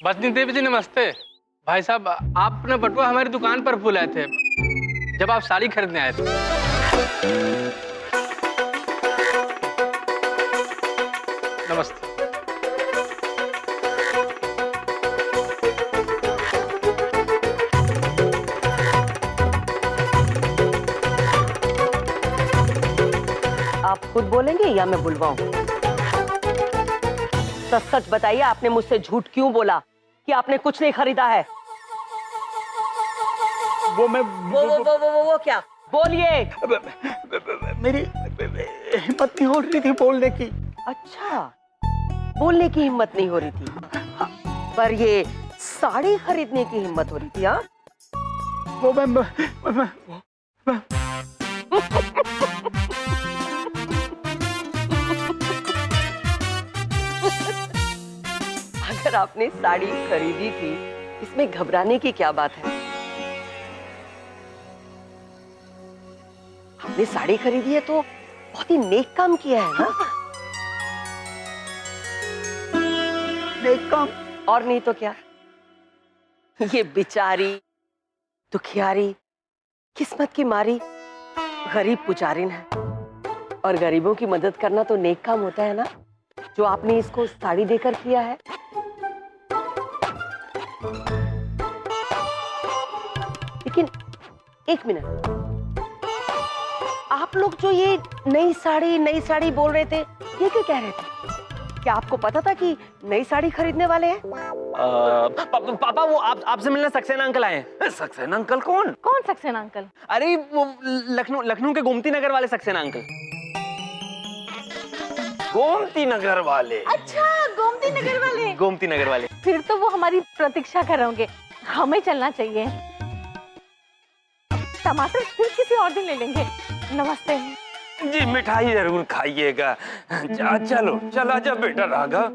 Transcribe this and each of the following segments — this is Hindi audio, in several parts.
बसनी देवी जी नमस्ते। भाई साहब आप अपना बटुआ हमारी दुकान पर भूल आए थे जब आप साड़ी खरीदने आए थे। नमस्ते। आप खुद बोलेंगे या मैं बुलवाऊं? सच सच बताइए, आपने मुझसे झूठ क्यों बोला कि आपने कुछ नहीं खरीदा है? वो क्या? बोलिए। मेरी हिम्मत नहीं हो रही थी बोलने की। अच्छा, बोलने की हिम्मत नहीं हो रही थी, पर ये साड़ी खरीदने की हिम्मत हो रही थी। हाँ, वो मैं अगर आपने साड़ी खरीदी थी, इसमें घबराने की क्या बात है? आपने साड़ी खरीदी है तो बहुत ही नेक काम किया है ना? नेक काम? और नहीं तो क्या। ये बेचारी दुखियारी किस्मत की मारी गरीब पुजारिन है, और गरीबों की मदद करना तो नेक काम होता है ना, जो आपने इसको साड़ी देकर किया है। लेकिन एक मिनट, आप लोग जो ये नई साड़ी बोल रहे थे, ये क्यों कह रहे थे? क्या आपको पता था कि नई साड़ी खरीदने वाले हैं? पापा वो आपसे मिलने सक्सेना अंकल आए हैं। सक्सेना अंकल? कौन कौन सक्सेना अंकल? अरे वो लखनऊ के गोमती नगर वाले सक्सेना अंकल। गोमती नगर वाले? अच्छा, गोमती नगर वाले। गोमती नगर वाले। फिर तो वो हमारी प्रतीक्षा कर रहे होंगे, हमें चलना चाहिए। टमाटर फिर किसी और दिन ले लेंगे। नमस्ते जी, मिठाई जरूर खाइएगा। चलो चला जा बेटा राघव।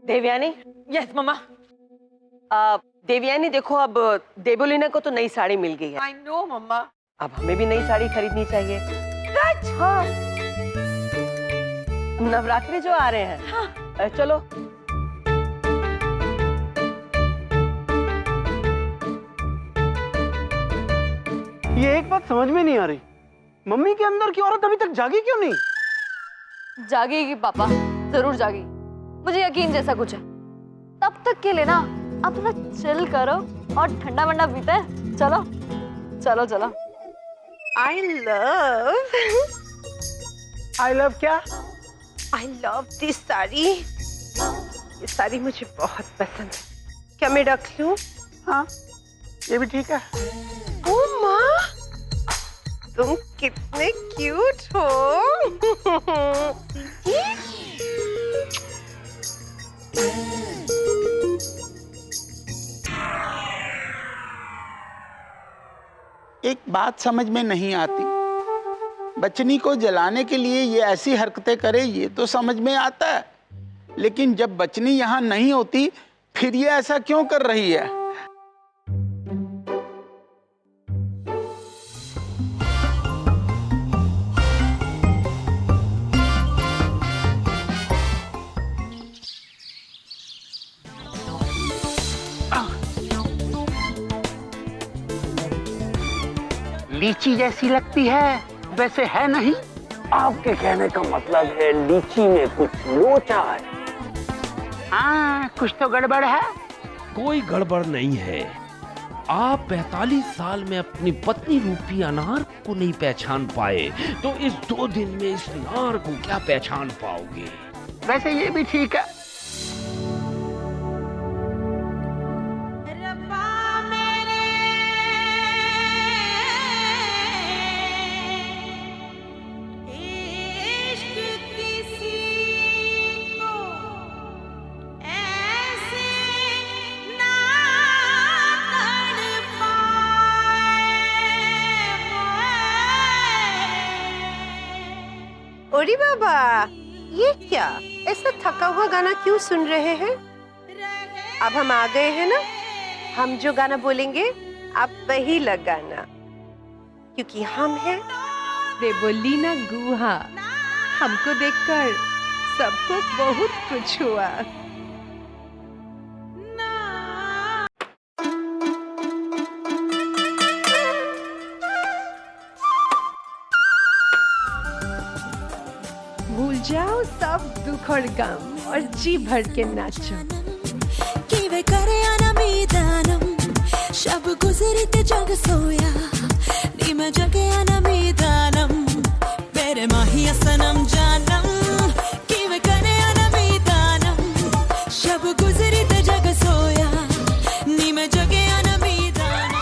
देवयानी। यस मम्मा। देवयानी देखो, अब देवोलीना को तो नई साड़ी मिल गई है। आई नो मम्मा। अब हमें भी नई साड़ी खरीदनी चाहिए। हाँ, नवरात्रि जो आ रहे हैं। हाँ। चलो। ये एक बात समझ में नहीं आ रही, मम्मी के अंदर की औरत अभी तक जागी क्यों नहीं? जागेगी पापा, जरूर जागी। मुझे यकीन जैसा कुछ है। तब तक के लिए ना आप थोड़ा चिल करो और ठंडा वंडा पीते हैं। चलो चलो चलो। आई लव क्या? I love this sari. ये साड़ी मुझे बहुत पसंद है। क्या मैं रख लूं? हाँ, ये भी ठीक है। ओ माँ, तुम कितने क्यूट हो। एक बात समझ में नहीं आती, बचनी को जलाने के लिए ये ऐसी हरकतें करे, ये तो समझ में आता है, लेकिन जब बचनी यहाँ नहीं होती फिर ये ऐसा क्यों कर रही है? लीची जैसी लगती है, वैसे है नहीं। आपके कहने का मतलब है लीची में कुछ लोचा है? हाँ, कुछ तो गड़बड़ है। कोई गड़बड़ नहीं है। आप 45 साल में अपनी पत्नी रूपी अनार को नहीं पहचान पाए तो इस 2 दिन में इस नार को क्या पहचान पाओगे? वैसे ये भी ठीक है। अरे बाबा, ये क्या ऐसा थका हुआ गाना क्यों सुन रहे हैं? अब हम आ गए हैं ना, हम जो गाना बोलेंगे आप वही लगाना, क्योंकि हम हैं देवोलीना गुहा। हमको देखकर सबको बहुत कुछ हुआ। जाओ सब दुख और गम और जी भर के नाचो। किवे करे अनमीदानम शब गुजरिते जग सोया नीम जगे अनमीदानम मेरे माहिया सनम जानम किवे करे अनमीदानम शब गुजरिते जग सोया नीम जगे अनमीदानम।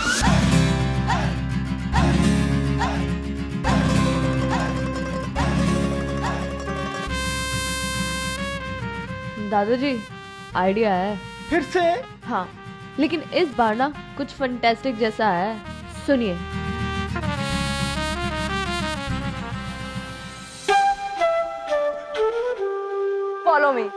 दादाजी आइडिया है। फिर से? हाँ, लेकिन इस बार ना कुछ फंटेस्टिक जैसा है, सुनिए। Follow me.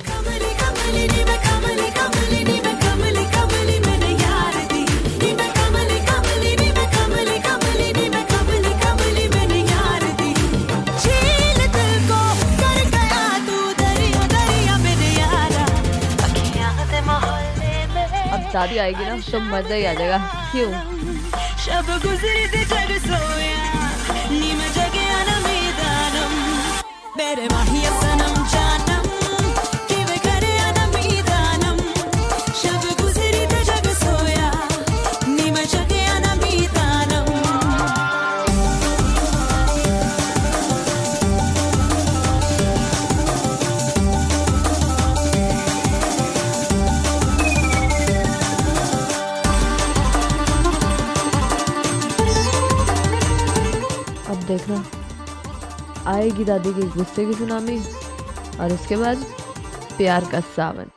कमली कमली नी मैं कमली कमली नी मैं कमली कमली मैंने यार दी नी मैं कमली कमली नी मैं कमली कमली नी मैं कमली कमली मैंने यार दी झील दिल को कर गया तू दरिया दरिया मेरे यारा अखियां दे मोहल्ले में। अब दादी आएगी ना तो मजा ही आ जाएगा। क्यों? शब गुजरी दे जग सोया नी मैं जगे अनमीदानम मेरे माहिया सनम जानम किवे करे अनमीदानम शब गुजरी दे जग सोया नी मैं जगे अनमीदानम। अब देखना आएगी दादी की गुस्से की सुनामी और उसके बाद प्यार का सावन।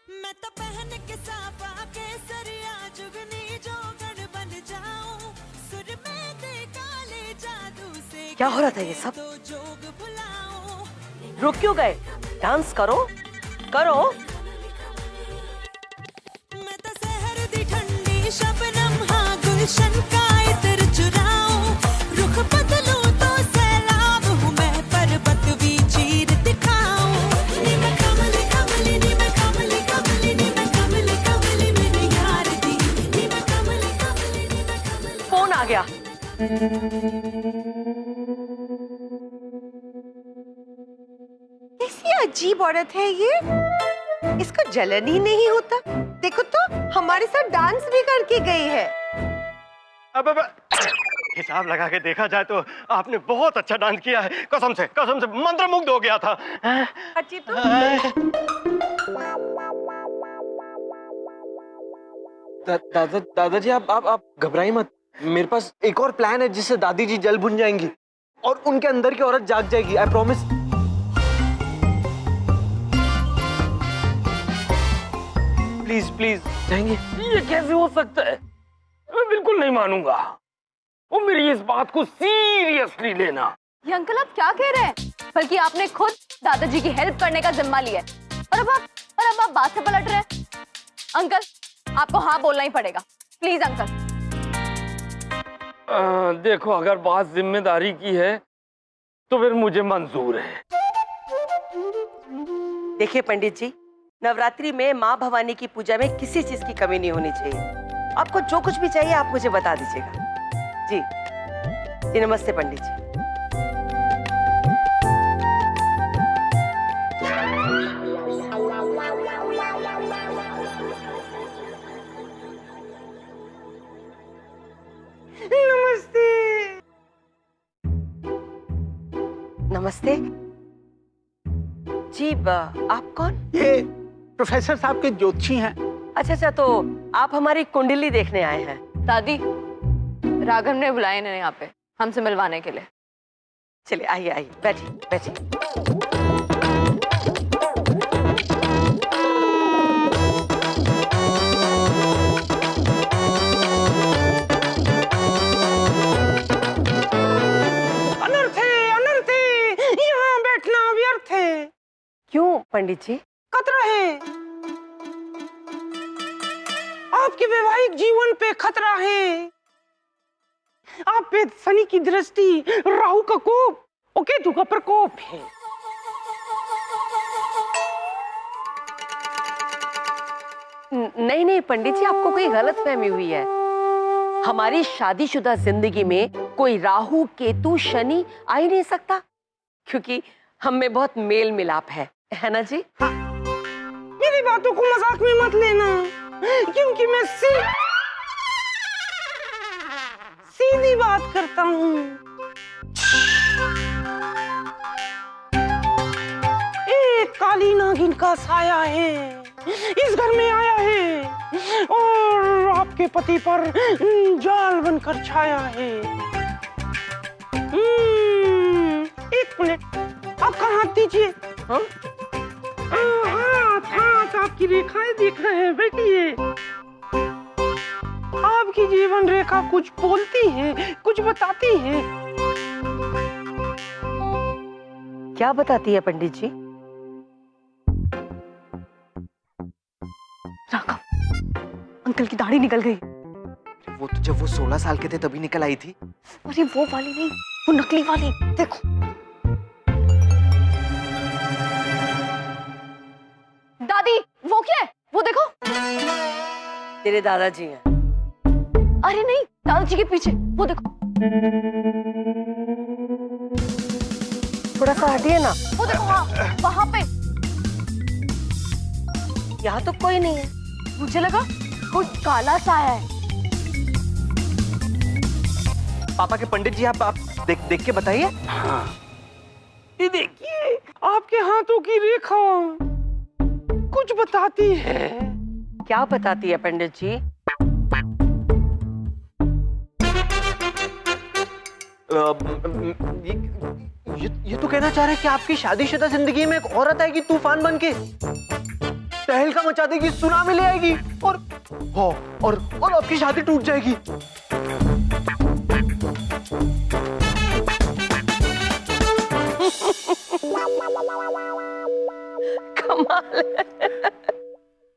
मैं तो पहन के साफा केसरिया जुगनी जोगन बन जाऊं सुर में दे काले जादू से क्या हो रहा था ये सब? तो जोग भुलाऊं। रुक क्यों गए? डांस करो करो। मैं तो सहर दी ठंडी शबनम हाँ गुलशन का इतर चुराऊं रुख बदलूं तो सैलाब हूँ मैं पर्वत भी चीर दिखाऊं नी मैं कमली कमली नी मैं कमली कमली नी मैं कमली कमली मेरे यार दी नी मैं कमली कमली नी मैं कमली। फोन आ गया। कैसी अजीब औरत है ये, इसको जलन ही नहीं होता। देखो तो हमारे साथ डांस भी करके गई है। अब हिसाब लगा के देखा जाए तो आपने बहुत अच्छा डांस किया है, कसम से मंत्रमुग्ध हो गया था। अच्छी तो दादाजी आप घबराइए मत। मेरे पास एक और प्लान है जिससे दादी जी जल भुन जाएंगी और उनके अंदर की औरत जाग जाएगी। I promise. प्लीज प्लीज जाएंगे। ये कैसे हो सकता है? मैं बिल्कुल नहीं मानूंगा। वो मेरी इस बात को सीरियसली लेना। ये अंकल आप क्या कह रहे हैं? बल्कि आपने खुद दादाजी की हेल्प करने का जिम्मा लिया है और अब आप बात से पलट रहे हैं। अंकल आपको हाँ बोलना ही पड़ेगा, प्लीज अंकल। देखो अगर बात जिम्मेदारी की है तो फिर मुझे मंजूर है। देखिए पंडित जी, नवरात्रि में माँ भवानी की पूजा में किसी चीज की कमी नहीं होनी चाहिए। आपको जो कुछ भी चाहिए आप मुझे बता दीजिएगा। जी जी नमस्ते पंडित जी। नमस्ते जी। आप कौन? ये प्रोफेसर साहब के ज्योतिषी हैं। अच्छा, तो आप हमारी कुंडली देखने आए हैं। दादी राघव ने बुलाया इन्हें यहाँ पे हमसे मिलवाने के लिए। चलिए आइए आइए, बैठिए बैठिए। क्यों पंडित जी? खतरा है, आपके वैवाहिक जीवन पे खतरा है। आप पे शनि की दृष्टि, राहु का कोप और केतु का प्रकोप है। नहीं पंडित जी, आपको कोई गलतफहमी हुई है। हमारी शादीशुदा जिंदगी में कोई राहु केतु शनि आ ही नहीं सकता, क्योंकि हम में बहुत मेल मिलाप है ना जी? मेरी बातों को मजाक में मत लेना, क्योंकि मैं सीधी बात करता हूँ। एक काली नागिन का साया है इस घर में आया है और आपके पति पर जाल बनकर छाया है। एक मिनट, आपका हाथ दीजिए। हाथ आपकी रेखाएं दिख रहे हैं, बैठिए। आपकी जीवन रेखा कुछ बोलती है, कुछ बताती है। क्या बताती है पंडित जी? राघव, अंकल की दाढ़ी निकल गई। वो तो जब वो 16 साल के थे तभी निकल आई थी। अरे वो वाली नहीं, वो नकली वाली, देखो। दादी, वो क्या है? वो देखो। तेरे दादाजी हैं। अरे नहीं, दादाजी के पीछे, वो देखो। थोड़ा सा हटिए ना। वो देखो, हाँ, वहाँ पे। यहाँ तो कोई नहीं है। मुझे लगा कोई काला साया है। पापा के पंडित जी, आप देख के बताइए। हाँ। ये देखिए, आपके हाथों की रेखा कुछ बताती है। क्या बताती है पंडित जी? ये तो कहना चाह रहे हैं कि आपकी शादीशुदा जिंदगी में एक औरत आएगी तूफान बन के, तहलका मचा देगी, सुनामी ले आएगी और आपकी शादी टूट जाएगी। कमाल है।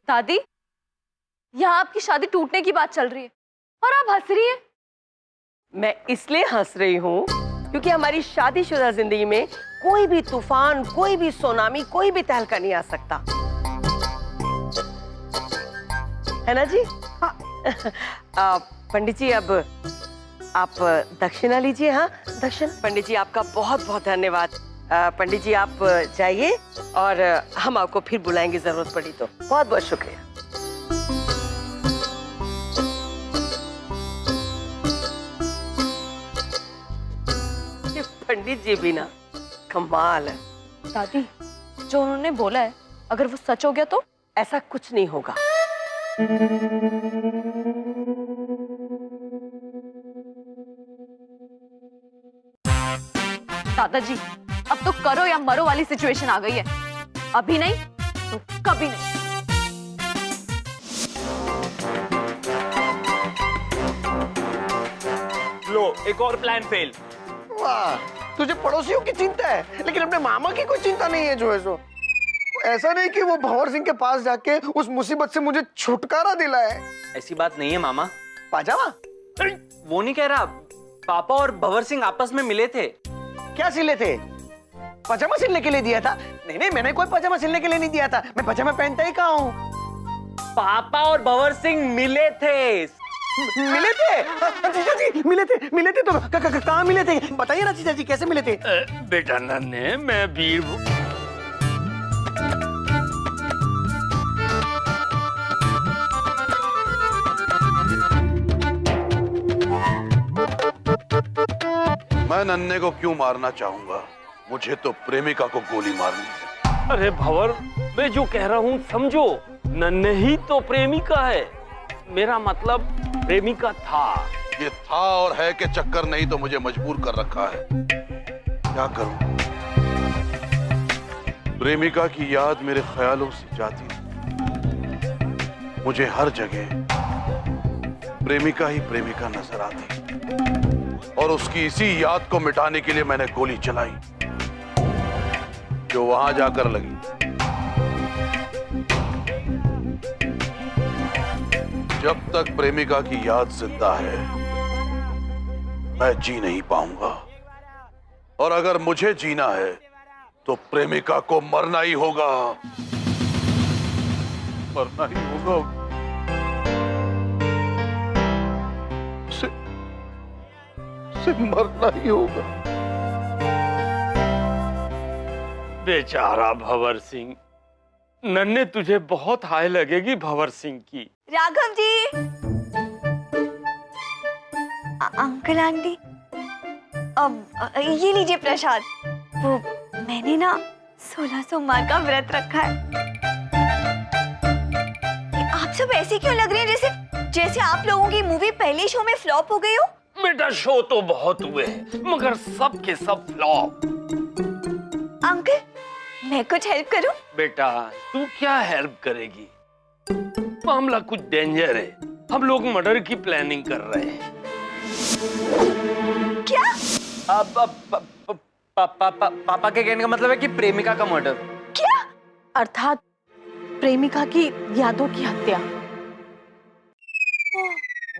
दादी, यहाँ आपकी शादी टूटने की बात चल रही है और आप हंस रही हैं। मैं इसलिए हंस रही हूँ क्योंकि हमारी शादीशुदा जिंदगी में कोई भी तूफान, कोई भी सुनामी, कोई भी तहलका नहीं आ सकता, है ना जी? पंडित जी, अब आप दक्षिणा लीजिए। हाँ, दक्षिण। पंडित जी, आपका बहुत बहुत धन्यवाद। पंडित जी, आप जाइए और हम आपको फिर बुलाएंगे जरूरत पड़ी तो। बहुत बहुत शुक्रिया। पंडित जी भी ना कमाल है। दादी, जो उन्होंने बोला है, अगर वो सच हो गया तो? ऐसा कुछ नहीं होगा। दादाजी, अब तो करो या मरो वाली सिचुएशन आ गई है। अभी नहीं तो कभी नहीं। लो, एक और प्लान फेल। वाह, तुझे पड़ोसियों की चिंता है, लेकिन अपने मामा की कोई चिंता नहीं है। जो है सो ऐसा नहीं कि वो भंवर सिंह के पास जाके उस मुसीबत से मुझे छुटकारा दिलाए। ऐसी बात नहीं है मामा। पाजामा? वो नहीं कह रहा, पापा और भंवर सिंह आपस में मिले थे। क्या सिले थे? पजामा सिलने के लिए दिया था? नहीं नहीं, मैंने कोई पजामा सिलने के लिए नहीं दिया था। मैं पजामा पहनता ही कहाँ हूँ। पापा और भंवर सिंह मिले थे। मिले थे? जीजा जी, मिले थे तो कहाँ मिले थे? बताइए ना जीजा जी, कैसे मिले थे? बेटा नन्हे, मैं वीर मैं नन्हे को क्यों मारना चाहूंगा? मुझे तो प्रेमिका को गोली मारनी है। अरे भंवर, मैं जो कह रहा हूँ समझो, नन्हे ही तो प्रेमिका है। मेरा मतलब प्रेमिका था। ये था और है के चक्कर नहीं तो मुझे मजबूर कर रखा है। क्या करूं? प्रेमिका की याद मेरे ख्यालों से जाती है। मुझे हर जगह प्रेमिका ही प्रेमिका नजर आती, और उसकी इसी याद को मिटाने के लिए मैंने गोली चलाई, जो वहां जाकर लगी। जब तक प्रेमिका की याद जिंदा है, मैं जी नहीं पाऊंगा, और अगर मुझे जीना है तो प्रेमिका को मरना ही होगा। मरना ही होगा। उसे मरना ही होगा। बेचारा भंवर सिंह, नन्हे तुझे बहुत हाय लगेगी भंवर सिंह की। राघव जी, अंकल आंटी, अब ये लीजिए प्रसाद। वो मैंने ना 16 सोमवार का व्रत रखा है। आप सब ऐसे क्यों लग रहे हैं जैसे जैसे आप लोगों की मूवी पहले शो में फ्लॉप हो गई हो? बेटा शो तो बहुत हुए हैं, मगर सब के सब फ्लॉप। अंकल, मैं कुछ हेल्प करूं? बेटा तू क्या हेल्प करेगी? मामला कुछ डेंजर है। हम लोग मर्डर की प्लानिंग कर रहे हैं। क्या? पापा के कहने का मतलब है कि प्रेमिका का मर्डर। क्या? अर्थात प्रेमिका की यादों की हत्या।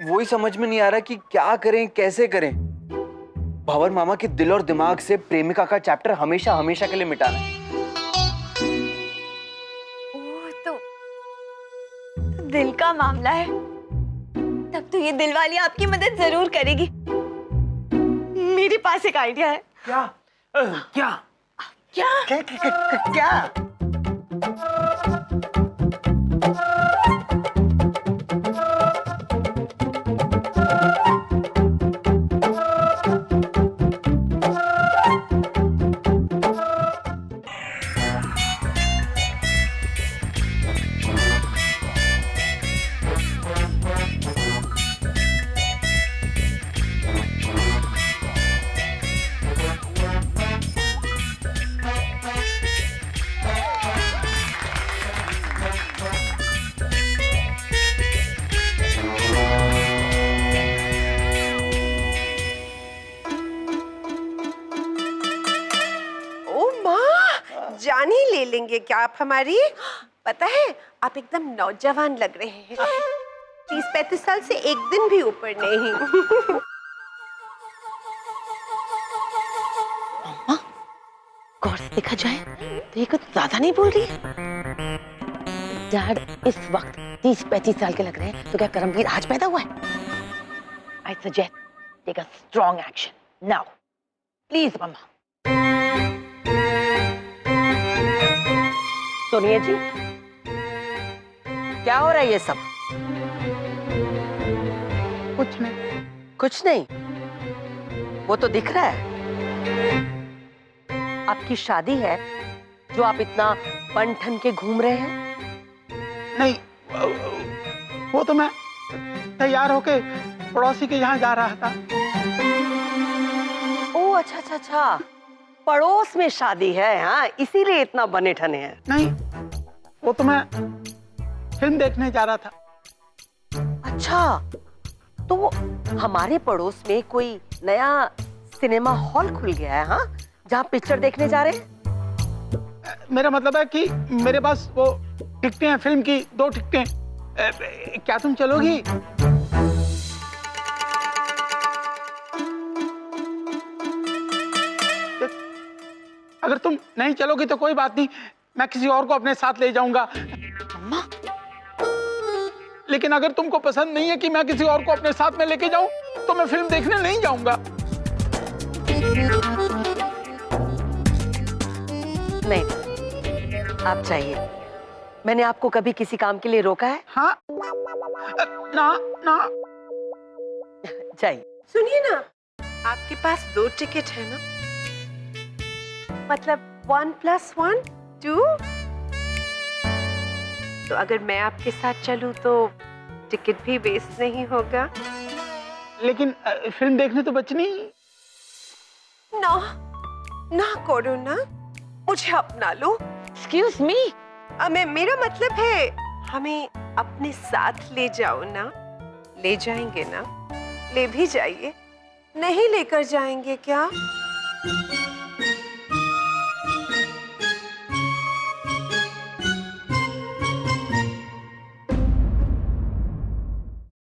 वही समझ में नहीं आ रहा कि क्या करें, कैसे करें। भंवर मामा के दिल और दिमाग से प्रेमिका का चैप्टर हमेशा हमेशा के लिए मिटाना है। तो दिल का मामला है, तब तो ये दिल वाली आपकी मदद जरूर करेगी। मेरे पास एक आइडिया है। क्या? क्या? क्या? जान ही ले लेंगे क्या आप हमारी? पता है आप एकदम नौजवान लग रहे हैं। 30-35 साल से एक दिन भी ऊपर नहीं। मम्मा, गौर से देखा जाए तो ये कुछ ज्यादा नहीं बोल रही है। डैड इस वक्त 30-35 साल के लग रहे हैं, तो क्या करमवीर आज पैदा हुआ है? I suggest take a strong action now, please mama. सुनिए जी, क्या हो रहा है ये सब? कुछ नहीं। कुछ नहीं? वो तो दिख रहा है आपकी शादी है, जो आप इतना बन ठन के घूम रहे हैं। नहीं, वो तो मैं तैयार होके पड़ोसी के यहाँ जा रहा था। ओह अच्छा अच्छा अच्छा, पड़ोस में शादी है, हाँ इसीलिए इतना बने ठने हैं। नहीं, वो तो मैं फिल्म देखने जा रहा था। अच्छा, तो वो हमारे पड़ोस में कोई नया सिनेमा हॉल खुल गया है, हाँ, जहाँ पिक्चर देखने जा रहे हैं? मेरा मतलब है कि मेरे पास वो टिकटें हैं, फिल्म की 2 टिकटें। क्या तुम चलोगी? अगर तुम नहीं चलोगी तो कोई बात नहीं, मैं किसी और को अपने साथ ले जाऊंगा। अम्मा, लेकिन अगर तुमको पसंद नहीं है कि मैं किसी और को अपने साथ में लेके जाऊं, तो मैं फिल्म देखने नहीं जाऊंगा। नहीं, आप चाहिए। मैंने आपको कभी किसी काम के लिए रोका है? हाँ, ना ना। चाहिए। सुनिए ना, आपके पास 2 टिकट है ना? मतलब 1 + 1 2। तो अगर मैं आपके साथ चलूं तो टिकट भी वेस्ट नहीं होगा। लेकिन फिल्म देखने तो बचनी। ना ना करो ना, मुझे अपना लो। एक्सक्यूज मी, मेरा मतलब है हमें अपने साथ ले जाओ ना। ले जाएंगे ना? ले भी जाइए। नहीं लेकर जाएंगे क्या?